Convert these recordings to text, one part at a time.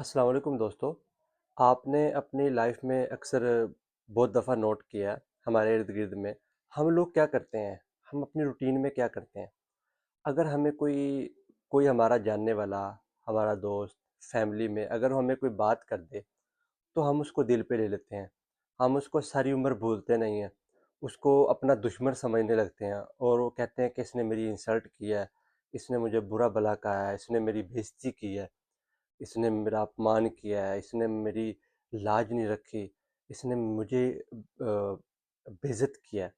السلام علیکم دوستو، آپ نے اپنی لائف میں اکثر بہت دفعہ نوٹ کیا ہے ہمارے ارد گرد میں ہم لوگ کیا کرتے ہیں، ہم اپنی روٹین میں کیا کرتے ہیں۔ اگر ہمیں کوئی ہمارا جاننے والا، ہمارا دوست، فیملی میں اگر وہ ہمیں کوئی بات کر دے تو ہم اس کو دل پہ لے لیتے ہیں، ہم اس کو ساری عمر بھولتے نہیں ہیں، اس کو اپنا دشمن سمجھنے لگتے ہیں اور وہ کہتے ہیں کہ اس نے میری انسلٹ کیا ہے، اس نے مجھے برا بھلا کہا ہے، اس نے میری بےعزتی کی ہے، اس نے میرا اپمان کیا ہے، اس نے میری لاج نہیں رکھی، اس نے مجھے بے عزت کیا ہے،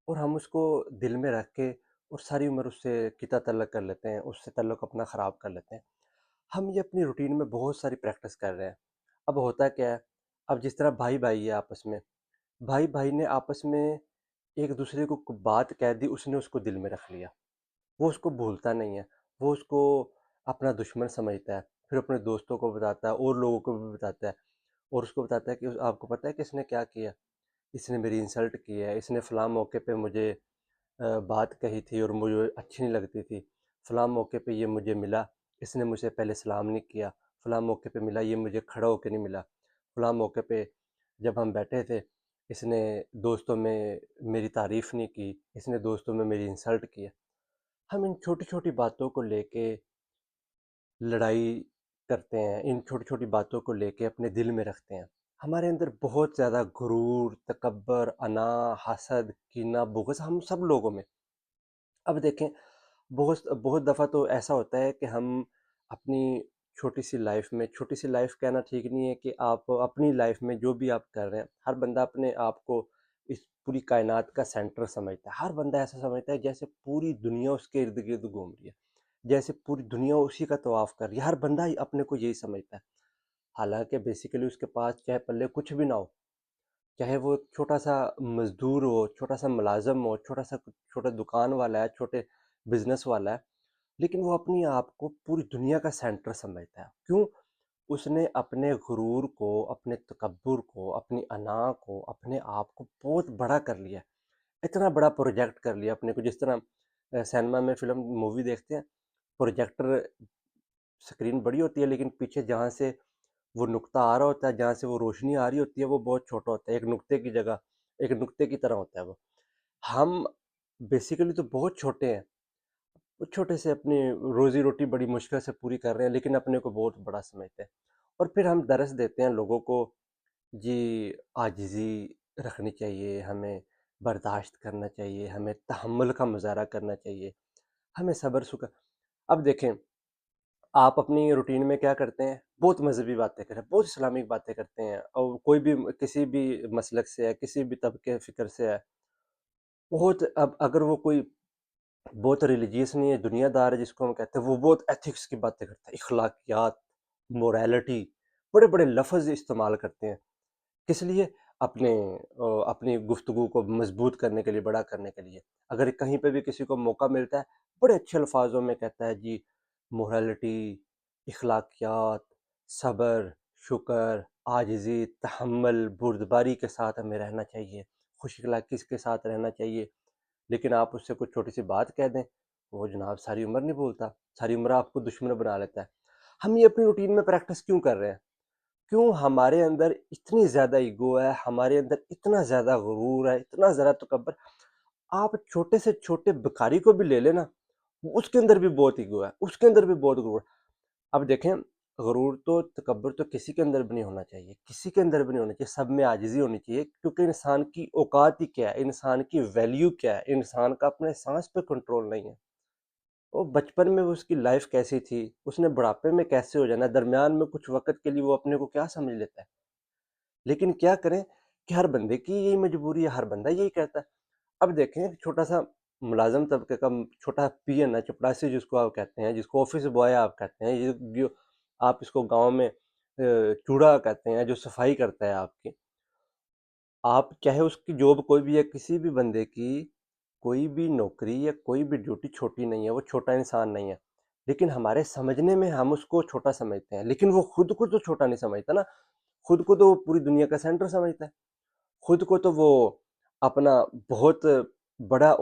اور ہم اس کو دل میں رکھ کے اور ساری عمر اس سے قطع تعلق کر لیتے ہیں، اس سے تعلق اپنا خراب کر لیتے ہیں۔ ہم یہ اپنی روٹین میں بہت ساری پریکٹس کر رہے ہیں۔ اب ہوتا کیا ہے، اب جس طرح بھائی بھائی ہے آپس میں، بھائی بھائی نے آپس میں ایک دوسرے کو بات کہہ دی، اس نے اس کو دل میں رکھ لیا، وہ اس کو بھولتا نہیں ہے، وہ اس کو اپنا دشمن سمجھتا ہے، پھر اپنے دوستوں کو بتاتا ہے اور لوگوں کو بھی بتاتا ہے، اور اس کو بتاتا ہے کہ آپ کو پتہ ہے کہ اس نے کیا کیا، اس نے میری انسلٹ کی ہے، اس نے فلاں موقع پہ مجھے بات کہی تھی اور مجھے اچھی نہیں لگتی تھی، فلاں موقع پہ یہ مجھے ملا، اس نے مجھے پہلے سلام نہیں کیا، فلاں موقع پہ ملا یہ مجھے کھڑا ہو کے نہیں ملا، فلاں موقع پہ جب ہم بیٹھے تھے اس نے دوستوں میں میری تعریف نہیں کی، اس نے دوستوں میں میری انسلٹ کیا۔ ہم ان چھوٹی چھوٹی باتوں کو لے کے لڑائی کرتے ہیں، ان چھوٹی چھوٹی باتوں کو لے کے اپنے دل میں رکھتے ہیں۔ ہمارے اندر بہت زیادہ غرور، تکبر، انا، حسد، کینہ، بغض ہم سب لوگوں میں۔ اب دیکھیں، بہت بہت دفعہ تو ایسا ہوتا ہے کہ ہم اپنی چھوٹی سی لائف کہنا ٹھیک نہیں ہے، کہ آپ اپنی لائف میں جو بھی آپ کر رہے ہیں، ہر بندہ اپنے آپ کو اس پوری کائنات کا سینٹر سمجھتا ہے۔ ہر بندہ ایسا سمجھتا ہے جیسے پوری دنیا اس کے ارد گرد گھوم رہی ہے، جیسے پوری دنیا اسی کا طواف کر رہی ہے۔ ہر بندہ ہی اپنے کو یہی سمجھتا ہے، حالانکہ بیسیکلی اس کے پاس چاہے پلے کچھ بھی نہ ہو، چاہے وہ ایک چھوٹا سا مزدور ہو، چھوٹا سا ملازم ہو، چھوٹا دکان والا ہے، چھوٹے بزنس والا ہے، لیکن وہ اپنی آپ کو پوری دنیا کا سینٹر سمجھتا ہے۔ کیوں؟ اس نے اپنے غرور کو، اپنے تکبر کو، اپنی انا کو، اپنے آپ کو بہت بڑا کر لیا ہے، اتنا بڑا پروجیکٹ کر لیا اپنے کو، جس طرح سینما میں فلم مووی دیکھتے ہیں، پروجیکٹر سکرین بڑی ہوتی ہے لیکن پیچھے جہاں سے وہ نقطہ آ رہا ہوتا ہے، جہاں سے وہ روشنی آ رہی ہوتی ہے، وہ بہت چھوٹا ہوتا ہے، ایک نقطے کی جگہ ایک نقطے کی طرح ہوتا ہے وہ۔ ہم بیسیکلی تو بہت چھوٹے ہیں، وہ چھوٹے سے اپنی روزی روٹی بڑی مشکل سے پوری کر رہے ہیں، لیکن اپنے کو بہت بڑا سمجھتے ہیں، اور پھر ہم درس دیتے ہیں لوگوں کو، جی عاجزی رکھنی چاہیے، ہمیں برداشت کرنا چاہیے، ہمیں تحمل کا مظاہرہ کرنا چاہیے، ہمیں صبر سکر۔ اب دیکھیں، آپ اپنی روٹین میں کیا کرتے ہیں، بہت مذہبی باتیں کرتے ہیں، بہت اسلامک باتیں کرتے ہیں، اور کوئی بھی کسی بھی مسلک سے ہے، کسی بھی طبقے فکر سے ہے، بہت اب اگر وہ کوئی بہت ریلیجیس نہیں ہے، دنیا دار ہے جس کو ہم کہتے ہیں، وہ بہت ایتھکس کی باتیں کرتے ہیں، اخلاقیات، موریلٹی، بڑے بڑے لفظ استعمال کرتے ہیں، کس لیے؟ اپنے اپنی گفتگو کو مضبوط کرنے کے لیے، بڑا کرنے کے لیے۔ اگر کہیں پہ بھی کسی کو موقع ملتا ہے، بڑے اچھے الفاظوں میں کہتا ہے، جی موریلٹی، اخلاقیات، صبر، شکر، عاجزی، تحمل، بردباری کے ساتھ ہمیں رہنا چاہیے، خوش اخلاقی کے ساتھ رہنا چاہیے۔ لیکن آپ اس سے کوئی چھوٹی سی بات کہہ دیں، وہ جناب ساری عمر نہیں بھولتا، ساری عمر آپ کو دشمن بنا لیتا ہے۔ ہم یہ اپنی روٹین میں پریکٹس کیوں کر رہے ہیں؟ کیوں ہمارے اندر اتنی زیادہ ایگو ہے، ہمارے اندر اتنا زیادہ غرور ہے، اتنا زیادہ تکبر؟ آپ چھوٹے سے چھوٹے بھکاری کو بھی لے لیں نا، اس کے اندر بھی بہت ایگو ہے، اس کے اندر بھی بہت غرور ہے۔ اب دیکھیں، غرور تو تکبر تو کسی کے اندر بھی نہیں ہونا چاہیے، کسی کے اندر بھی نہیں ہونا چاہیے، سب میں عاجزی ہونی چاہیے، کیونکہ انسان کی اوقات ہی کیا ہے، انسان کی ویلیو کیا ہے، انسان کا اپنے سانس پہ کنٹرول نہیں ہے۔ وہ بچپن میں اس کی لائف کیسی تھی، اس نے بڑھاپے میں کیسے ہو جانا ہے، درمیان میں کچھ وقت کے لیے وہ اپنے کو کیا سمجھ لیتا ہے۔ لیکن کیا کریں کہ ہر بندے کی یہی مجبوری ہے، ہر بندہ یہی کرتا ہے۔ اب دیکھیں، چھوٹا سا ملازم طبقے کا چھوٹا پی این ہے، چپڑاسی جس کو آپ کہتے ہیں، جس کو آفس بوائے آپ کہتے ہیں، جو آپ اس کو گاؤں میں چوڑا کہتے ہیں، جو صفائی کرتا ہے آپ کی، آپ چاہے اس کی جاب کوئی بھی ہے، کسی بھی بندے کی کوئی بھی نوکری یا کوئی بھی ڈیوٹی چھوٹی نہیں ہے، وہ چھوٹا انسان نہیں ہے، لیکن ہمارے سمجھنے میں ہم اس کو چھوٹا سمجھتے ہیں، لیکن وہ خود کو تو چھوٹا نہیں سمجھتا نا، خود کو تو وہ پوری دنیا کا سینٹر سمجھتا ہے، خود کو تو وہ اپنا بہت بڑا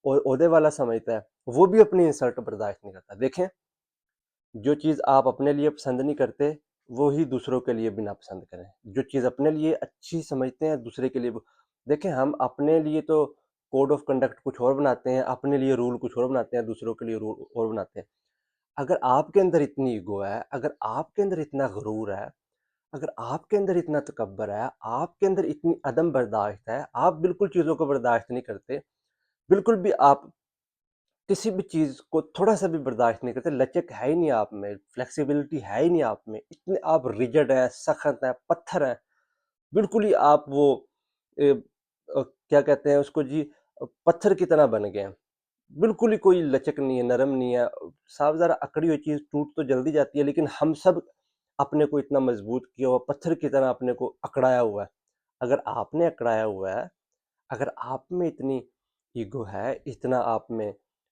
عہدے والا سمجھتا ہے، وہ بھی اپنی انسلٹ برداشت نہیں کرتا۔ دیکھیں، جو چیز آپ اپنے لیے پسند نہیں کرتے، وہی دوسروں کے لیے بھی ناپسند کریں۔ جو چیز اپنے لیے اچھی سمجھتے ہیں دوسرے کے لیے دیکھیں، ہم اپنے لیے تو کوڈ آف کنڈکٹ کچھ اور بناتے ہیں، اپنے لیے رول کچھ اور بناتے ہیں، دوسروں کے لیے رول اور بناتے ہیں۔ اگر آپ کے اندر اتنی ایگو ہے، اگر آپ کے اندر اتنا غرور ہے، اگر آپ کے اندر اتنا تکبر ہے، آپ کے اندر اتنی عدم برداشت ہے، آپ بالکل چیزوں کو برداشت نہیں کرتے، بالکل بھی آپ کسی بھی چیز کو تھوڑا سا بھی برداشت نہیں کرتے، لچک ہے ہی نہیں آپ میں، فلیکسیبلٹی ہے ہی نہیں آپ میں، اتنے آپ ریجڈ ہیں، سخت ہیں، پتھر ہیں، بالکل ہی آپ وہ کیا کہتے ہیں اس کو جی، پتھر کی طرح بن گئے ہیں، بالکل ہی کوئی لچک نہیں ہے، نرم نہیں ہے، صاف ذرا اکڑی ہوئی چیز ٹوٹ تو جلدی جاتی ہے، لیکن ہم سب اپنے کو اتنا مضبوط کیا ہوا، پتھر کی طرح اپنے کو اکڑایا ہوا ہے۔ اگر آپ نے اکڑایا ہوا ہے، اگر آپ میں اتنی ایگو ہے، اتنا آپ میں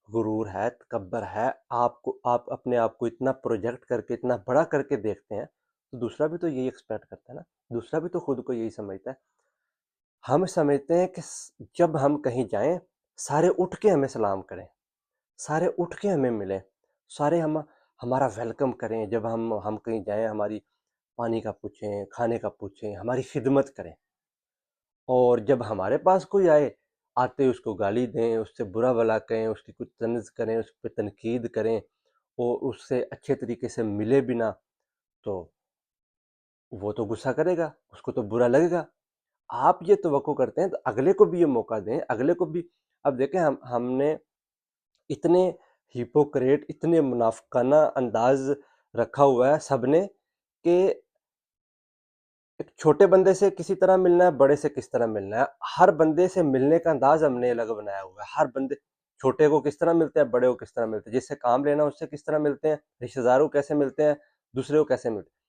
غرور ہے، تکبر ہے، آپ اپنے آپ کو اتنا پروجیکٹ کر کے، اتنا بڑا کر کے دیکھتے ہیں، تو دوسرا بھی تو یہی ایکسپیکٹ کرتا ہے نا، دوسرا بھی تو خود کو یہی سمجھتا ہے۔ ہم سمجھتے ہیں کہ جب ہم کہیں جائیں، سارے اٹھ کے ہمیں سلام کریں، سارے اٹھ کے ہمیں ملیں، سارے ہمارا ویلکم کریں، جب ہم کہیں جائیں، ہماری پانی کا پوچھیں، کھانے کا پوچھیں، ہماری خدمت کریں، اور جب ہمارے پاس کوئی آئے، آتے اس کو گالی دیں، اس سے برا بھلا کہیں، اس کی کچھ طنز کریں، اس پہ تنقید کریں، اور اس سے اچھے طریقے سے ملے بھی نہ، تو وہ تو غصہ کرے گا، اس کو تو برا لگے گا۔ آپ یہ توقع کرتے ہیں تو اگلے کو بھی یہ موقع دیں، اگلے کو بھی۔ اب دیکھیں، ہم نے اتنے ہیپوکریٹ، اتنے منافقانہ انداز رکھا ہوا ہے سب نے، کہ ایک چھوٹے بندے سے کسی طرح ملنا ہے، بڑے سے کس طرح ملنا ہے، ہر بندے سے ملنے کا انداز ہم نے الگ بنایا ہوا ہے۔ ہر بندے، چھوٹے کو کس طرح ملتے ہیں، بڑے کو کس طرح ملتے ہیں، جس سے کام لینا اس سے کس طرح ملتے ہیں، رشتہ داروں کیسے ملتے ہیں، دوسرے کو کیسے ملتے ہیں۔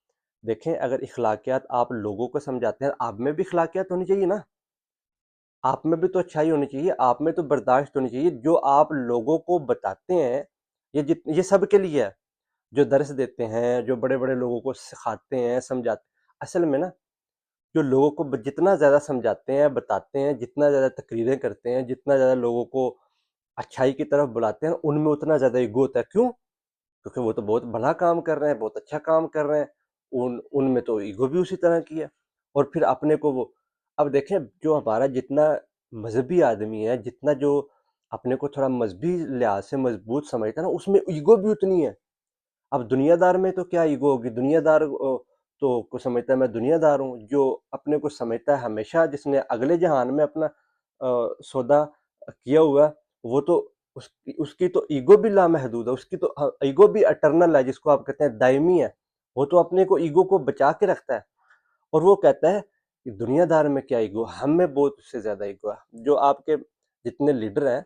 دیکھیں، اگر اخلاقیات آپ لوگوں کو سمجھاتے ہیں، آپ میں بھی اخلاقیات ہونی چاہیے نا، آپ میں بھی تو اچھائی ہونی چاہیے، آپ میں تو برداشت ہونی چاہیے۔ جو آپ لوگوں کو بتاتے ہیں، یہ سب کے لیے ہے، جو درس دیتے ہیں، جو بڑے بڑے لوگوں کو سکھاتے ہیں، سمجھاتے ہیں، اصل میں نا، جو لوگوں کو جتنا زیادہ سمجھاتے ہیں، بتاتے ہیں، جتنا زیادہ تقریریں کرتے ہیں، جتنا زیادہ لوگوں کو اچھائی کی طرف بلاتے ہیں، ان میں اتنا زیادہ ایگو ہوتا ہے۔ کیوں؟ کیونکہ وہ تو بہت بڑا کام کر رہے ہیں، بہت اچھا کام کر رہے ہیں، ان میں تو ایگو بھی اسی طرح کی ہے، اور پھر اپنے کو وہ، اب دیکھیں، جو ہمارا جتنا مذہبی آدمی ہے، جتنا جو اپنے کو تھوڑا مذہبی لحاظ سے مضبوط سمجھتا ہے نا، اس میں ایگو بھی اتنی ہے۔ اب دنیا دار میں تو کیا ایگو ہوگی، دنیا دار تو کو سمجھتا ہے میں دنیا دار ہوں، جو اپنے کو سمجھتا ہے ہمیشہ، جس نے اگلے جہان میں اپنا سودا کیا ہوا ہے، وہ تو اس کی تو ایگو بھی لامحدود ہے، اس کی تو ایگو بھی اٹرنل ہے، جس کو آپ کہتے ہیں دائمی ہے، وہ تو اپنے کو ایگو کو بچا کے رکھتا ہے، اور وہ کہتا ہے کہ دنیا دار میں کیا ایگو، ہم میں بہت اس سے زیادہ ایگو ہے۔ جو آپ کے جتنے لیڈر ہیں،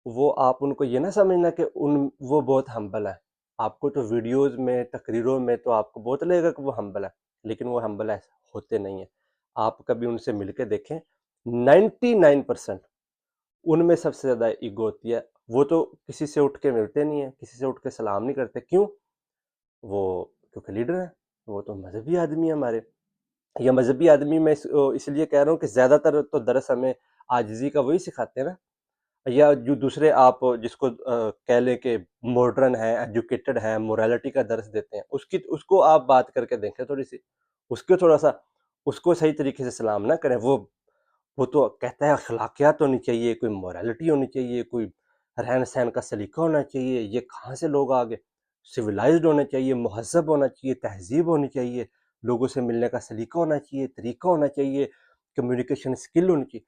وہ آپ ان کو یہ نہ سمجھنا کہ وہ بہت ہمبل ہے۔ آپ کو تو ویڈیوز میں، تقریروں میں تو آپ کو بہت لگے گا کہ وہ ہمبل ہے، لیکن وہ ہمبل ہوتے نہیں ہیں۔ آپ کبھی ان سے مل کے دیکھیں، 99% ان میں سب سے زیادہ ایگو ہوتی ہے۔ وہ تو کسی سے اٹھ کے ملتے نہیں ہیں، کسی سے اٹھ کے سلام نہیں کرتے۔ کیوں؟ وہ کیونکہ لیڈر ہیں، وہ تو مذہبی آدمی ہیں ہمارے۔ یا مذہبی آدمی میں اس لیے کہہ رہا ہوں کہ زیادہ تر تو درس ہمیں عاجزی کا وہی سکھاتے ہیں نا، یا جو دوسرے آپ جس کو کہہ لیں کہ ماڈرن ہے، ایجوکیٹڈ ہے، مورالٹی کا درس دیتے ہیں، اس کو آپ بات کر کے دیکھیں تھوڑی سی، اس کو تھوڑا سا، اس کو صحیح طریقے سے سلام نہ کریں۔ وہ تو کہتا ہے اخلاقیات ہونی چاہیے، کوئی مورالٹی ہونی چاہیے، کوئی رہن سہن کا سلیقہ ہونا چاہیے، یہ کہاں سے لوگ آگے، سویلائزڈ ہونا چاہیے، مہذب ہونا چاہیے، تہذیب ہونی چاہیے، لوگوں سے ملنے کا سلیقہ ہونا چاہیے، طریقہ ہونا چاہیے، کمیونیکیشن اسکل ہونی چاہیے۔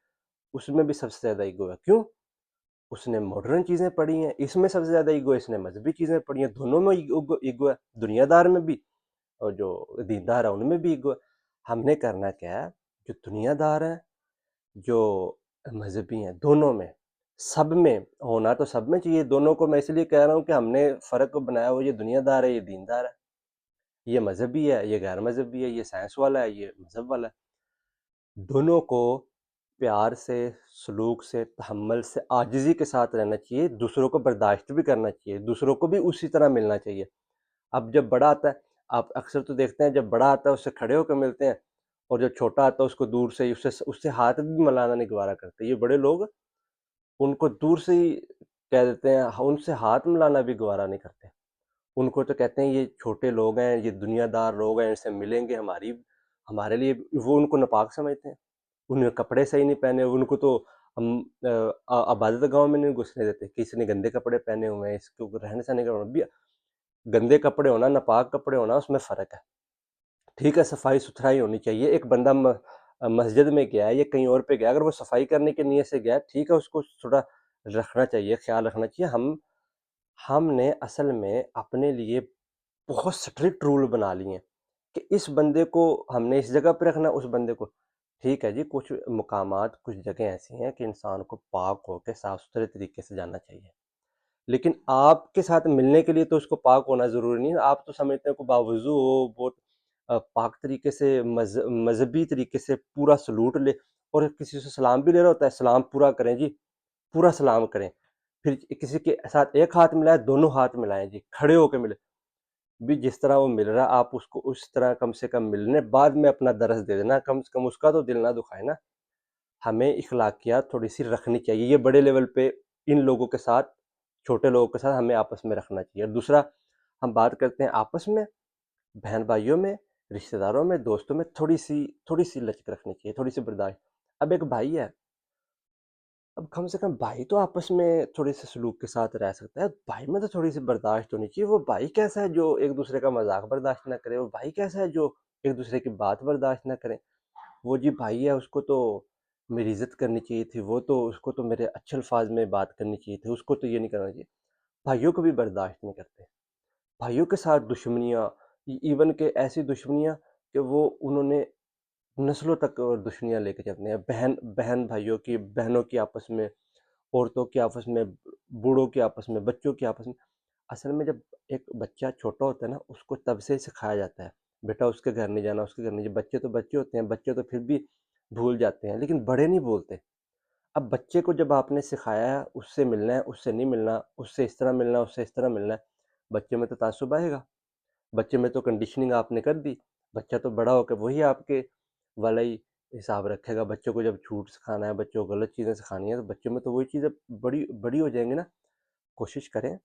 اس میں بھی سب سے زیادہ ایگو ہے۔ کیوں؟ اس نے ماڈرن چیزیں پڑھی ہیں، اس میں سب سے زیادہ ایگو ہے، اس نے مذہبی چیزیں پڑھی ہیں، دونوں میں ایگو ہے، دنیا دار میں بھی اور جو دیندار ہے ان میں بھی ایگو ہے۔ ہم نے کرنا کیا ہے؟ جو دنیا دار ہیں، جو مذہبی ہیں، دونوں میں، سب میں ہونا تو سب میں چاہیے۔ دونوں کو میں اس لیے کہہ رہا ہوں کہ ہم نے فرق بنایا ہوا، یہ دنیا دار ہے، یہ دیندار ہے، یہ مذہبی ہے، یہ غیر مذہبی ہے، یہ سائنس والا ہے، یہ مذہب والا ہے۔ دونوں کو پیار سے، سلوک سے، تحمل سے، عاجزی کے ساتھ رہنا چاہیے، دوسروں کو برداشت بھی کرنا چاہیے، دوسروں کو بھی اسی طرح ملنا چاہیے۔ اب جب بڑا آتا ہے، آپ اکثر تو دیکھتے ہیں، جب بڑا آتا ہے اس سے کھڑے ہو کے ملتے ہیں، اور جب چھوٹا آتا ہے اس کو دور سے ہی، اس سے ہاتھ بھی ملانا نہیں گوارا کرتے۔ یہ بڑے لوگ ان کو دور سے ہی کہہ دیتے ہیں، ان سے ہاتھ ملانا بھی گوارا نہیں کرتے۔ ان کو تو کہتے ہیں یہ چھوٹے لوگ ہیں، یہ دنیا دار لوگ ہیں، ان سے ملیں گے ہمارے لیے وہ ان کو ناپاک سمجھتے ہیں، انہیں کپڑے صحیح نہیں پہنے، ان کو تو ہم عبادت گاؤں میں نہیں گھسنے دیتے، کسی نے گندے کپڑے پہنے ہوئے ہیں، اس کو رہنے سہنے کا بھی گندے کپڑے ہونا ناپاک کپڑے ہونا اس میں فرق ہے، ٹھیک ہے صفائی ستھرائی ہونی چاہیے، ایک بندہ مسجد میں گیا ہے یا کہیں اور پہ گیا، اگر وہ صفائی کرنے کی نیت سے گیا ہے، ٹھیک ہے اس کو تھوڑا رکھنا چاہیے، خیال رکھنا چاہیے، ہم نے اصل میں اپنے لیے بہت سٹرکٹ رول بنا لیے ہیں کہ اس بندے کو ہم نے اس جگہ پہ رکھنا، اس بندے کو ٹھیک ہے جی، کچھ مقامات کچھ جگہیں ایسی ہیں کہ انسان کو پاک ہو کے صاف ستھرے طریقے سے جانا چاہیے، لیکن آپ کے ساتھ ملنے کے لیے تو اس کو پاک ہونا ضروری نہیں ہے، آپ تو سمجھتے ہیں کہ باوضو ہو، بہت پاک طریقے سے مذہبی طریقے سے پورا سلوٹ لے، اور کسی سے سلام بھی لے رہا ہوتا ہے سلام پورا کریں جی، پورا سلام کریں، پھر کسی کے ساتھ ایک ہاتھ ملائے دونوں ہاتھ ملائیں جی، کھڑے ہو کے ملے بھی، جس طرح وہ مل رہا ہے آپ اس کو اس طرح کم سے کم ملنے بعد میں اپنا درس دے دینا، کم سے کم اس کا تو دل نہ دکھائے نا، ہمیں اخلاقیات تھوڑی سی رکھنی چاہیے، یہ بڑے لیول پہ ان لوگوں کے ساتھ چھوٹے لوگوں کے ساتھ ہمیں آپس میں رکھنا چاہیے، اور دوسرا ہم بات کرتے ہیں آپس میں بہن بھائیوں میں رشتہ داروں میں دوستوں میں تھوڑی سی لچک رکھنی چاہیے، تھوڑی سی برداشت، اب ایک بھائی ہے، اب کم سے کم بھائی تو آپس میں تھوڑے سے سلوک کے ساتھ رہ سکتا ہے، بھائی میں تو تھوڑی سی برداشت ہونی چاہیے، وہ بھائی کیسا ہے جو ایک دوسرے کا مذاق برداشت نہ کرے، وہ بھائی کیسا ہے جو ایک دوسرے کی بات برداشت نہ کرے، وہ جی بھائی ہے، اس کو تو میری عزت کرنی چاہیے تھی، وہ تو اس کو تو میرے اچھے الفاظ میں بات کرنی چاہیے تھی، اس کو تو یہ نہیں کرنا چاہیے، بھائیوں کو بھی برداشت نہیں کرتے، بھائیوں کے ساتھ دشمنیاں، ایون کہ ایسی دشمنیاں کہ وہ انہوں نے نسلوں تک دشمنیاں لے کے چلتے ہیں، بہن بھائیوں کی، بہنوں کی آپس میں، عورتوں کی آپس میں، بوڑھوں کی آپس میں، بچوں کی آپس میں، اصل میں جب ایک بچہ چھوٹا ہوتا ہے نا اس کو تب سے سکھایا جاتا ہے بیٹا اس کے گھر نہیں جانا، اس کے گھر نہیں جانا، بچے تو بچے ہوتے ہیں، بچے تو پھر بھی بھول جاتے ہیں لیکن بڑے نہیں بولتے، اب بچے کو جب آپ نے سکھایا ہے اس سے ملنا ہے، اس سے نہیں ملنا، اس سے اس طرح ملنا ہے، اس سے اس طرح ملنا ہے، بچے میں تو تعصب آئے گا، بچے میں تو کنڈیشننگ آپ نے کر دی، بچہ تو بڑا ہو کے وہی آپ کے والا ہی حساب رکھے گا، بچوں کو جب جھوٹ سکھانا ہے، بچوں کو غلط چیزیں سکھانی ہیں تو بچوں میں تو وہی چیزیں بڑی بڑی ہو جائیں گی نا، کوشش کریں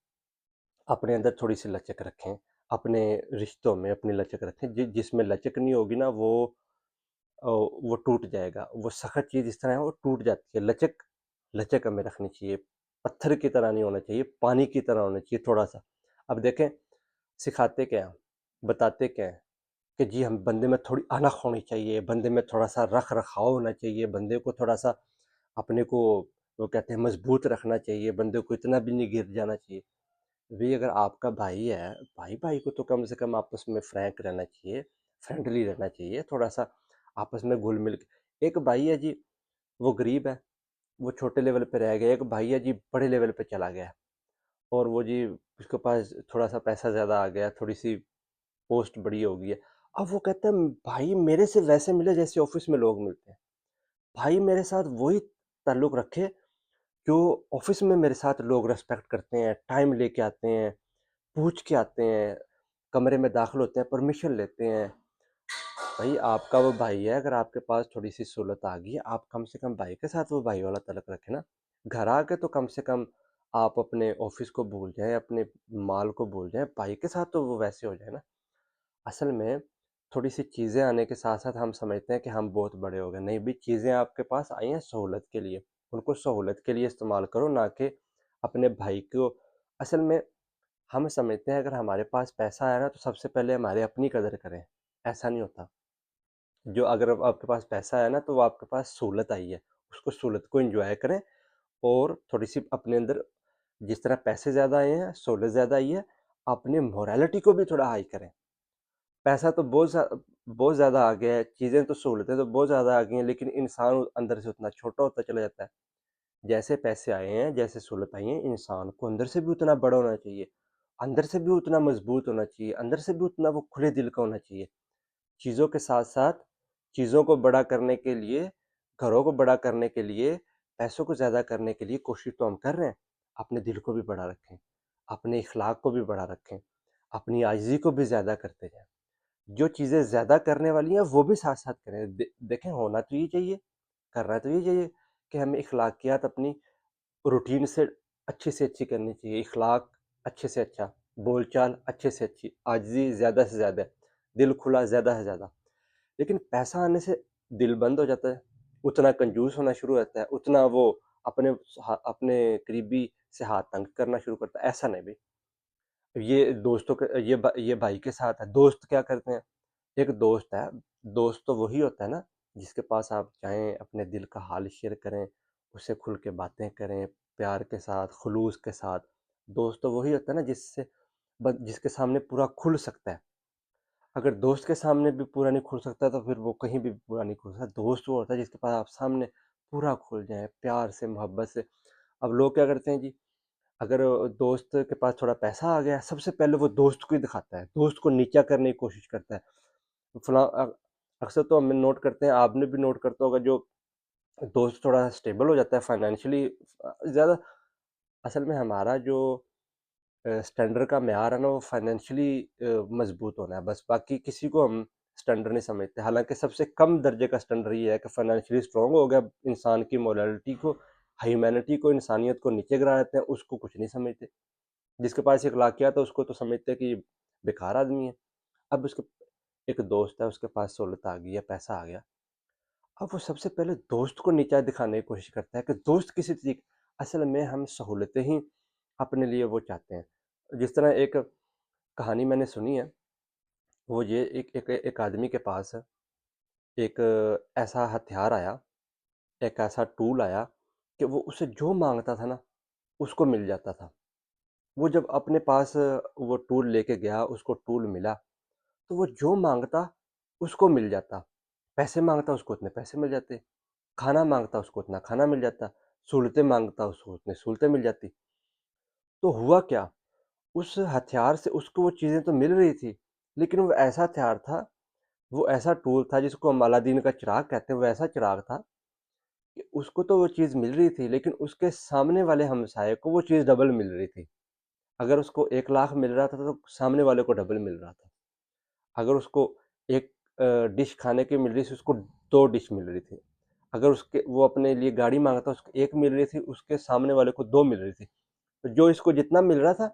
اپنے اندر تھوڑی سی لچک رکھیں، اپنے رشتوں میں اپنی لچک رکھیں، جس میں لچک نہیں ہوگی نا وہ ٹوٹ جائے گا، وہ سخت چیز اس طرح ہے وہ ٹوٹ جاتی ہے، لچک ہمیں رکھنی چاہیے، پتھر کی طرح نہیں ہونا چاہیے، پانی کی طرح ہونا چاہیے تھوڑا سا، اب دیکھیں سکھاتے کیا ہیں بتاتے کیا ہیں کہ جی ہم بندے میں تھوڑی انکھ ہونی چاہیے، بندے میں تھوڑا سا رکھ رکھاؤ ہونا چاہیے، بندے کو تھوڑا سا اپنے کو وہ کہتے ہیں مضبوط رکھنا چاہیے، بندے کو اتنا بھی نہیں گر جانا چاہیے، بھی اگر آپ کا بھائی ہے، بھائی کو تو کم سے کم آپس میں فرینک رہنا چاہیے، فرینڈلی رہنا چاہیے، تھوڑا سا آپس میں گھل مل کے، ایک بھائی ہے جی وہ غریب ہے، وہ چھوٹے لیول پہ رہ گیا، ایک بھائی ہے جی بڑے لیول پہ چلا گیا، اور وہ جی اس کے پاس تھوڑا سا پیسہ زیادہ آ گیا، تھوڑی سی پوسٹ بڑی ہو گئی ہے، اب وہ کہتا ہے بھائی میرے سے ویسے ملے جیسے آفس میں لوگ ملتے ہیں، بھائی میرے ساتھ وہی تعلق رکھے جو آفس میں میرے ساتھ لوگ ریسپیکٹ کرتے ہیں، ٹائم لے کے آتے ہیں، پوچھ کے آتے ہیں، کمرے میں داخل ہوتے ہیں پرمیشن لیتے ہیں، بھائی آپ کا وہ بھائی ہے، اگر آپ کے پاس تھوڑی سی سہولت آ گئی ہے آپ کم سے کم بھائی کے ساتھ وہ بھائی والا تعلق رکھیں نا، گھر آ کے تو کم سے کم آپ اپنے آفس کو بھول جائیں، اپنے مال کو بھول جائیں، بھائی کے ساتھ تو وہ ویسے ہو جائے نا، اصل میں تھوڑی سی چیزیں آنے کے ساتھ ساتھ ہم سمجھتے ہیں کہ ہم بہت بڑے ہو گئے، نہیں بھی چیزیں آپ کے پاس آئی ہیں سہولت کے لیے، ان کو سہولت کے لیے استعمال کرو، نہ کہ اپنے بھائی کو، اصل میں ہم سمجھتے ہیں اگر ہمارے پاس پیسہ آیا نا تو سب سے پہلے ہمارے اپنی قدر کریں، ایسا نہیں ہوتا، جو اگر آپ کے پاس پیسہ آیا نا تو وہ آپ کے پاس سہولت آئی ہے، اس کو سہولت کو انجوائے کریں، اور تھوڑی سی اپنے اندر جس طرح پیسے زیادہ آئے ہیں سہولت زیادہ آئی ہے، اپنے مورالٹی کو بھی تھوڑا ہائی کریں، پیسہ تو بہت زیادہ آ گیا ہے، چیزیں تو سہولتیں تو بہت زیادہ آ گئی ہیں، لیکن انسان اندر سے اتنا چھوٹا ہوتا چلا جاتا ہے، جیسے پیسے آئے ہیں جیسے سہولت آئی ہیں، انسان کو اندر سے بھی اتنا بڑا ہونا چاہیے، اندر سے بھی اتنا مضبوط ہونا چاہیے، اندر سے بھی اتنا وہ کھلے دل کا ہونا چاہیے، چیزوں کے ساتھ ساتھ چیزوں کو بڑا کرنے کے لیے، گھروں کو بڑا کرنے کے لیے، پیسوں کو زیادہ کرنے کے لیے کوشش تو ہم کر رہے ہیں، اپنے دل کو بھی بڑا رکھیں، اپنے اخلاق کو بھی بڑا رکھیں، اپنی عاجزی کو بھی زیادہ کرتے جائیں، جو چیزیں زیادہ کرنے والی ہیں وہ بھی ساتھ ساتھ کریں، دیکھیں ہونا تو یہ چاہیے، کرنا تو یہ چاہیے کہ ہمیں اخلاقیات اپنی روٹین سے اچھی کرنی چاہیے، اخلاق اچھے سے اچھا، بول چال اچھے سے اچھی، عاجزی زیادہ سے زیادہ، دل کھلا زیادہ سے زیادہ۔ لیکن پیسہ آنے سے دل بند ہو جاتا ہے، اتنا کنجوس ہونا شروع ہوتا ہے، اتنا وہ اپنے قریبی سے ہاتھ تنگ کرنا شروع کرتا ہے۔ ایسا نہیں بھائی، یہ دوستوں کے یہ بھائی کے ساتھ ہے۔ دوست کیا کرتے ہیں؟ ایک دوست ہے، دوست تو وہی ہوتا ہے نا جس کے پاس آپ جائیں، اپنے دل کا حال شیئر کریں، اس سے کھل کے باتیں کریں، پیار کے ساتھ، خلوص کے ساتھ۔ دوست تو وہی ہوتا ہے نا جس کے سامنے پورا کھل سکتا ہے۔ اگر دوست کے سامنے بھی پورا نہیں کھل سکتا تو پھر وہ کہیں بھی پورا نہیں کھل سکتا۔ دوست وہ ہوتا ہے جس کے پاس آپ سامنے پورا کھل جائیں، پیار سے، محبت سے۔ اب لوگ کیا کرتے ہیں جی، اگر دوست کے پاس تھوڑا پیسہ آ گیا، سب سے پہلے وہ دوست کو ہی دکھاتا ہے، دوست کو نیچا کرنے کی کوشش کرتا ہے۔ فلاں اکثر تو ہم نوٹ کرتے ہیں، آپ نے بھی نوٹ کرتا ہوگا، جو دوست تھوڑا اسٹیبل ہو جاتا ہے فائنینشلی زیادہ، اصل میں ہمارا جو اسٹینڈرڈ کا معیار ہے نا، وہ فائنینشلی مضبوط ہونا ہے بس، باقی کسی کو ہم اسٹینڈرڈ نہیں سمجھتے۔ حالانکہ سب سے کم درجے کا اسٹینڈرڈ یہ ہے کہ فائنینشلی اسٹرانگ ہو گیا، انسان کی مورالٹی کو، ہیومینٹی کو، انسانیت کو نیچے گرا دیتے ہیں، اس کو کچھ نہیں سمجھتے۔ جس کے پاس اخلاقیات ہے اس کو تو سمجھتے ہیں کہ یہ بیکار آدمی ہے۔ اب اس کے ایک دوست ہے، اس کے پاس سہولت آ گئی ہے، پیسہ آ گیا، اب وہ سب سے پہلے دوست کو نیچا دکھانے کی کوشش کرتا ہے کہ دوست کسی طریقے، اصل میں ہم سہولتیں ہی اپنے لیے وہ چاہتے ہیں۔ جس طرح ایک کہانی میں نے سنی ہے، وہ یہ ایک آدمی کے پاس ایک ایسا ہتھیار آیا، ایک ایسا ٹول آیا کہ وہ اسے جو مانگتا تھا نا اس کو مل جاتا تھا۔ وہ جب اپنے پاس وہ ٹول لے کے گیا، اس کو ٹول ملا تو وہ جو مانگتا اس کو مل جاتا، پیسے مانگتا اس کو اتنے پیسے مل جاتے، کھانا مانگتا اس کو اتنا کھانا مل جاتا، سہولتیں مانگتا اس کو اتنی سہولتیں مل جاتی۔ تو ہوا کیا، اس ہتھیار سے اس کو وہ چیزیں تو مل رہی تھی، لیکن وہ ایسا ہتھیار تھا، وہ ایسا ٹول تھا جس کو ہم الادین کا چراغ کہتے ہیں، وہ ایسا چراغ تھا کہ اس کو تو وہ چیز مل رہی تھی، لیکن اس کے سامنے والے ہمسائے کو وہ چیز ڈبل مل رہی تھی۔ اگر اس کو 1 لاکھ مل رہا تھا تو سامنے والے کو ڈبل مل رہا تھا۔ اگر اس کو ایک ڈش کھانے کی مل رہی تھی، اس کو 2 ڈش مل رہی تھی۔ اگر وہ اپنے لیے گاڑی مانگا تھا، اس کو 1 مل رہی تھی، اس کے سامنے والے کو 2 مل رہی تھی۔ تو جو اس کو جتنا مل رہا تھا،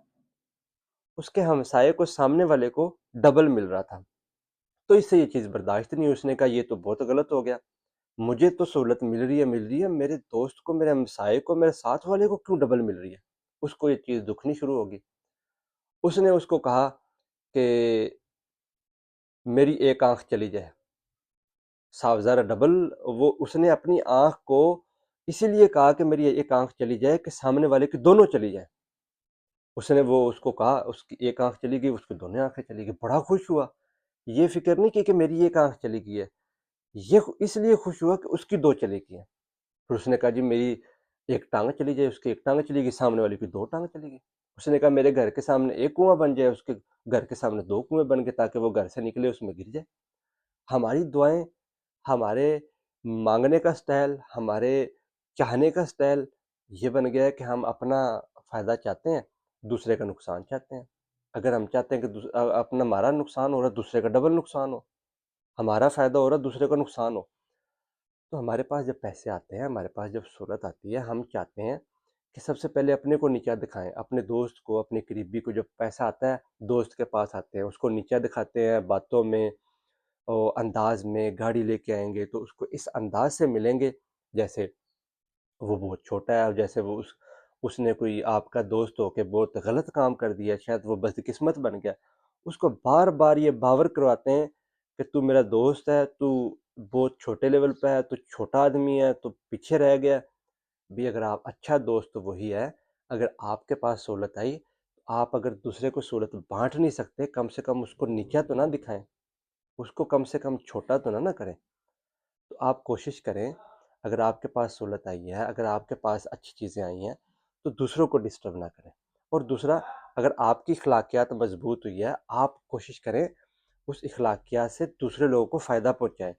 اس کے ہمسائے کو، سامنے والے کو ڈبل مل رہا تھا۔ تو اس سے یہ چیز برداشت نہیں، اس نے کہا یہ تو بہت غلط ہو گیا، مجھے تو سہولت مل رہی ہے، میرے دوست کو، میرے ہمسائے کو، میرے ساتھ والے کو کیوں ڈبل مل رہی ہے؟ اس کو یہ چیز دکھنی شروع ہوگی۔ اس نے اس کو کہا کہ میری 1 آنکھ چلی جائے، صاف ذرا ڈبل، اس نے اپنی آنکھ کو اسی لیے کہا کہ میری 1 آنکھ چلی جائے کہ سامنے والے کی دونوں چلی جائیں۔ اس نے اس کو کہا، اس کی 1 آنکھ چلی گئی، اس کی دونوں آنکھیں چلی گئی، بڑا خوش ہوا۔ یہ فکر نہیں کی کہ میری 1 آنکھ چلی گئی ہے، یہ اس لیے خوش ہوا کہ اس کی 2 چلی گئی ہیں۔ پھر اس نے کہا جی میری 1 ٹانگ چلی جائے، اس کی 1 ٹانگ چلی گئی، سامنے والی کی 2 ٹانگ چلی گئی۔ اس نے کہا میرے گھر کے سامنے 1 کنواں بن جائے، اس کے گھر کے سامنے 2 کنویں بن گئے، تاکہ وہ گھر سے نکلے اس میں گر جائے۔ ہماری دعائیں، ہمارے مانگنے کا سٹائل، ہمارے چاہنے کا سٹائل یہ بن گیا ہے کہ ہم اپنا فائدہ چاہتے ہیں، دوسرے کا نقصان چاہتے ہیں۔ اگر ہم چاہتے ہیں کہ ہمارا نقصان ہو رہا ہے، دوسرے کا ڈبل نقصان ہو، ہمارا فائدہ ہو رہا ہے، دوسرے کا نقصان ہو، تو ہمارے پاس جب پیسے آتے ہیں، ہمارے پاس جب سہولت آتی ہے، ہم چاہتے ہیں کہ سب سے پہلے اپنے کو نیچا دکھائیں، اپنے دوست کو، اپنے قریبی کو۔ جب پیسہ آتا ہے، دوست کے پاس آتے ہیں، اس کو نیچا دکھاتے ہیں، باتوں میں اور انداز میں، گاڑی لے کے آئیں گے تو اس کو اس انداز سے ملیں گے جیسے وہ بہت چھوٹا ہے، اور جیسے اس نے کوئی آپ کا دوست ہو کے بہت غلط کام کر دیا، شاید وہ بدقسمت بن گیا۔ اس کو بار بار یہ باور کرواتے ہیں کہ تو میرا دوست ہے، تو بہت چھوٹے لیول پہ ہے، تو چھوٹا آدمی ہے، تو پیچھے رہ گیا۔ بھی اگر آپ اچھا دوست تو وہی ہے، اگر آپ کے پاس سہولت آئی، آپ اگر دوسرے کو سہولت بانٹ نہیں سکتے، کم سے کم اس کو نیچا تو نہ دکھائیں، اس کو کم سے کم چھوٹا تو نہ کریں۔ تو آپ کوشش کریں، اگر آپ کے پاس سہولت آئی ہے، اگر آپ کے پاس اچھی چیزیں آئی ہیں، تو دوسروں کو ڈسٹرب نہ کریں۔ اور دوسرا، اگر آپ کی اخلاقیات مضبوط ہوئی ہے، آپ کوشش کریں اس اخلاقیات سے دوسرے لوگوں کو فائدہ پہنچائیں۔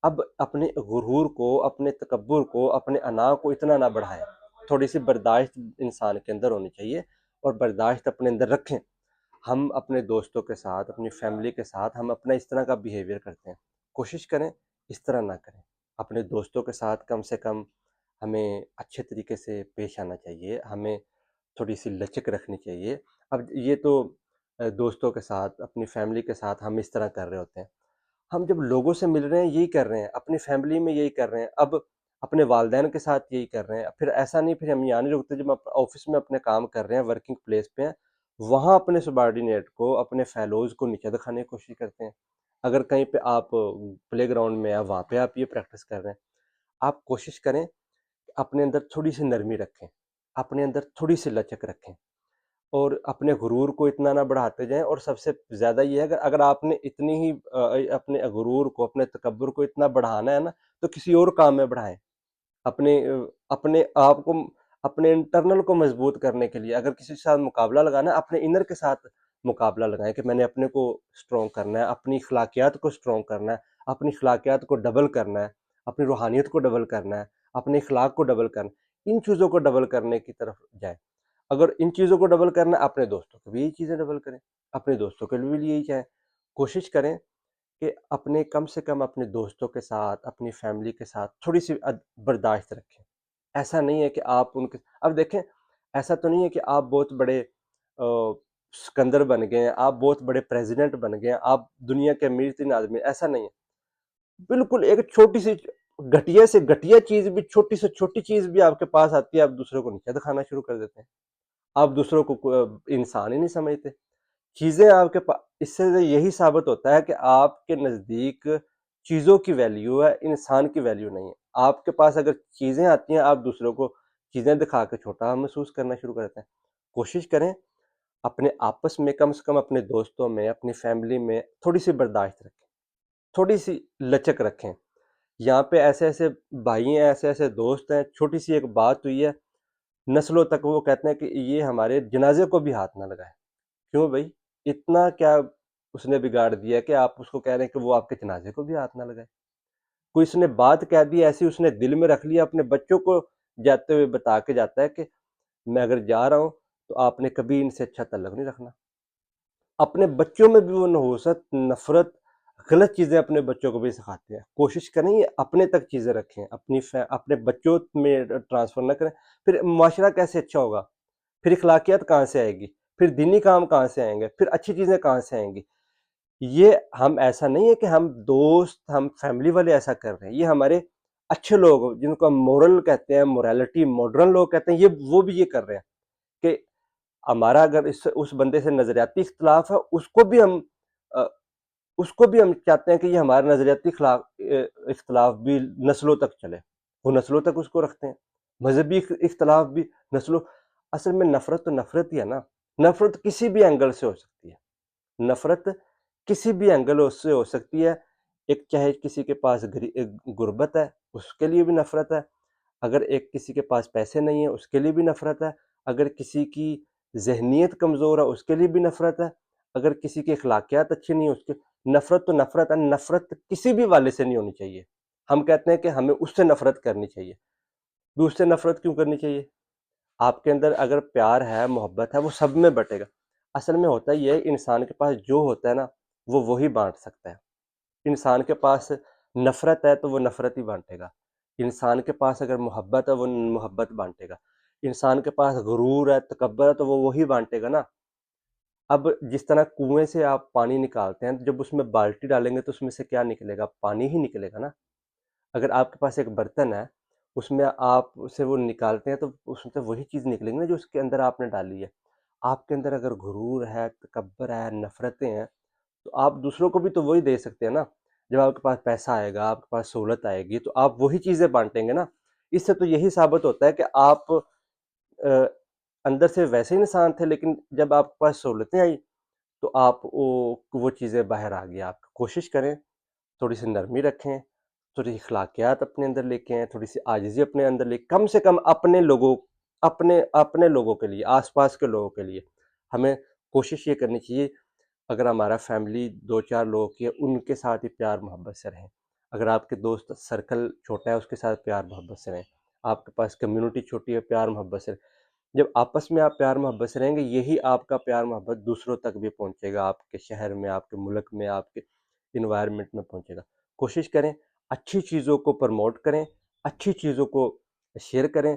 اب اپنے غرور کو، اپنے تکبر کو، اپنے انا کو اتنا نہ بڑھائیں، تھوڑی سی برداشت انسان کے اندر ہونی چاہیے، اور برداشت اپنے اندر رکھیں۔ ہم اپنے دوستوں کے ساتھ، اپنی فیملی کے ساتھ ہم اپنا اس طرح کا بیہیویئر کرتے ہیں، کوشش کریں اس طرح نہ کریں۔ اپنے دوستوں کے ساتھ کم سے کم ہمیں اچھے طریقے سے پیش آنا چاہیے، ہمیں تھوڑی سی لچک رکھنی چاہیے۔ اب یہ تو دوستوں کے ساتھ، اپنی فیملی کے ساتھ ہم اس طرح کر رہے ہوتے ہیں۔ ہم جب لوگوں سے مل رہے ہیں یہی کر رہے ہیں، اپنی فیملی میں یہی کر رہے ہیں، اب اپنے والدین کے ساتھ یہی کر رہے ہیں، پھر ایسا نہیں، پھر ہم یہاں نہیں رکتے، جب ہم آفس میں اپنے کام کر رہے ہیں، ورکنگ پلیس پہ ہیں، وہاں اپنے سبارڈینیٹ کو، اپنے فیلوز کو نیچے دکھانے کی کوشش کرتے ہیں۔ اگر کہیں پہ آپ پلے گراؤنڈ میں ہیں، وہاں پہ آپ یہ پریکٹس کر رہے ہیں، آپ کوشش کریں اپنے اندر تھوڑی سی نرمی رکھیں، اپنے اندر تھوڑی سی لچک رکھیں، اور اپنے غرور کو اتنا نہ بڑھاتے جائیں۔ اور سب سے زیادہ یہ ہے کہ اگر آپ نے اتنی ہی اپنے غرور کو، اپنے تکبر کو اتنا بڑھانا ہے نا، تو کسی اور کام میں بڑھائیں۔ اپنے اپنے آپ کو، اپنے انٹرنل کو مضبوط کرنے کے لیے اگر کسی کے ساتھ مقابلہ لگانا ہے، اپنے انر کے ساتھ مقابلہ لگائیں کہ میں نے اپنے کو اسٹرانگ کرنا ہے، اپنی اخلاقیات کو اسٹرانگ کرنا ہے، اپنی اخلاقیات کو ڈبل کرنا ہے، اپنی روحانیت کو ڈبل کرنا ہے، اپنے اخلاق کو ڈبل کرنا ہے۔ ان چیزوں کو ڈبل کرنے کی طرف جائیں۔ اگر ان چیزوں کو ڈبل کرنا ہے، اپنے دوستوں کو بھی یہی چیزیں ڈبل کریں، اپنے دوستوں کے لیے بھی یہی چاہیں۔ کوشش کریں کہ اپنے کم سے کم اپنے دوستوں کے ساتھ، اپنی فیملی کے ساتھ تھوڑی سی برداشت رکھیں۔ ایسا نہیں ہے کہ آپ ان کے، اب دیکھیں، ایسا تو نہیں ہے کہ آپ بہت بڑے سکندر بن گئے ہیں، آپ بہت بڑے پریزیڈنٹ بن گئے ہیں، آپ دنیا کے امیر ترین آدمی، ایسا نہیں ہے۔ بالکل ایک چھوٹی سی گھٹیا سے گھٹیا چیز بھی، چھوٹی سے چھوٹی چیز بھی آپ کے پاس آتی ہے، آپ دوسروں کو نیچے دکھانا شروع کر دیتے ہیں، آپ دوسروں کو انسان ہی نہیں سمجھتے۔ چیزیں آپ کے پاس، اس سے یہی ثابت ہوتا ہے کہ آپ کے نزدیک چیزوں کی ویلیو ہے، انسان کی ویلیو نہیں ہے۔ آپ کے پاس اگر چیزیں آتی ہیں، آپ دوسروں کو چیزیں دکھا کے چھوٹا محسوس کرنا شروع کرتے ہیں۔ کوشش کریں اپنے آپس میں، کم سے کم اپنے دوستوں میں، اپنی فیملی میں تھوڑی سی برداشت رکھیں، تھوڑی سی لچک رکھیں۔ یہاں پہ ایسے ایسے بھائی ہیں، ایسے ایسے دوست ہیں، چھوٹی سی ایک بات ہوئی ہے، نسلوں تک وہ کہتے ہیں کہ یہ ہمارے جنازے کو بھی ہاتھ نہ لگائے۔ کیوں بھائی؟ اتنا کیا اس نے بگاڑ دیا کہ آپ اس کو کہہ رہے ہیں کہ وہ آپ کے جنازے کو بھی ہاتھ نہ لگائے؟ کوئی اس نے بات کہہ دی ایسی، اس نے دل میں رکھ لیا، اپنے بچوں کو جاتے ہوئے بتا کے جاتا ہے کہ میں اگر جا رہا ہوں تو آپ نے کبھی ان سے اچھا تعلق نہیں رکھنا۔ اپنے بچوں میں بھی وہ نحوست، نفرت، غلط چیزیں اپنے بچوں کو بھی سکھاتے ہیں۔ کوشش کریں یہ اپنے تک چیزیں رکھیں، اپنے بچوں میں ٹرانسفر نہ کریں۔ پھر معاشرہ کیسے اچھا ہوگا؟ پھر اخلاقیات کہاں سے آئے گی؟ پھر دینی کام کہاں سے آئیں گے؟ پھر اچھی چیزیں کہاں سے آئیں گی؟ یہ ہم، ایسا نہیں ہے کہ ہم دوست، ہم فیملی والے ایسا کر رہے ہیں، یہ ہمارے اچھے لوگ جن کو ہم مورل کہتے ہیں، مورالٹی ماڈرن لوگ کہتے ہیں، وہ بھی یہ کر رہے ہیں کہ ہمارا اگر اس بندے سے نظریاتی اختلاف ہے، اس کو بھی ہم چاہتے ہیں کہ یہ ہمارا نظریاتی اختلاف بھی نسلوں تک چلے، وہ نسلوں تک اس کو رکھتے ہیں۔ مذہبی اختلاف بھی نسلوں، اصل میں نفرت تو نفرت ہی ہے نا۔ نفرت کسی بھی اینگل سے ہو سکتی ہے، نفرت کسی بھی اینگل سے ہو سکتی ہے۔ ایک چاہے کسی کے پاس غربت ہے، اس کے لیے بھی نفرت ہے۔ اگر ایک کسی کے پاس پیسے نہیں ہیں، اس کے لیے بھی نفرت ہے۔ اگر کسی کی ذہنیت کمزور ہے، اس کے لیے بھی نفرت ہے۔ اگر کسی کی اخلاقیات اچھی نہیں ہے، اس کے، نفرت تو نفرت ہے۔ نفرت کسی بھی والے سے نہیں ہونی چاہیے۔ ہم کہتے ہیں کہ ہمیں اس سے نفرت کرنی چاہیے، بھی اس سے نفرت کیوں کرنی چاہیے؟ آپ کے اندر اگر پیار ہے، محبت ہے، وہ سب میں بٹے گا۔ اصل میں ہوتا یہ ہے، انسان کے پاس جو ہوتا ہے نا، وہ وہی بانٹ سکتا ہے۔ انسان کے پاس نفرت ہے تو وہ نفرت ہی بانٹے گا۔ انسان کے پاس اگر محبت ہے، وہ محبت بانٹے گا۔ انسان کے پاس غرور ہے، تکبر ہے، تو وہ وہی بانٹے گا نا۔ اب جس طرح کنویں سے آپ پانی نکالتے ہیں، جب اس میں بالٹی ڈالیں گے تو اس میں سے کیا نکلے گا؟ پانی ہی نکلے گا نا۔ اگر آپ کے پاس ایک برتن ہے، اس میں آپ اسے وہ نکالتے ہیں تو اس میں سے وہی چیز نکلیں گی نا جو اس کے اندر آپ نے ڈالی ہے۔ آپ کے اندر اگر غرور ہے، تکبر ہے، نفرتیں ہیں، تو آپ دوسروں کو بھی تو وہی دے سکتے ہیں نا۔ جب آپ کے پاس پیسہ آئے گا، آپ کے پاس سہولت آئے گی، تو آپ وہی چیزیں بانٹیں گے نا۔ اس سے تو یہی ثابت ہوتا ہے کہ آپ اندر سے ویسے ہی انسان تھے، لیکن جب آپ کے پاس سہولتیں آئی تو آپ وہ چیزیں باہر آ گئی۔ آپ کوشش کریں تھوڑی سی نرمی رکھیں، تھوڑی اخلاقیات اپنے اندر لے کے آئیں، تھوڑی سی عاجزی اپنے اندر لے، کم سے کم اپنے لوگوں کے لیے، آس پاس کے لوگوں کے لیے ہمیں کوشش یہ کرنی چاہیے۔ اگر ہمارا فیملی دو چار لوگ کی ہے، ان کے ساتھ ہی پیار محبت سے رہیں۔ اگر آپ کے دوست سرکل چھوٹا ہے، اس کے ساتھ پیار محبت سے رہیں۔ آپ کے پاس کمیونٹی چھوٹی ہے، پیار محبت سے رہیں۔ جب آپس میں آپ پیار محبت سے رہیں گے، یہی آپ کا پیار محبت دوسروں تک بھی پہنچے گا، آپ کے شہر میں، آپ کے ملک میں، آپ کے انوائرمنٹ میں پہنچے گا۔ کوشش کریں اچھی چیزوں کو پروموٹ کریں، اچھی چیزوں کو شیئر کریں،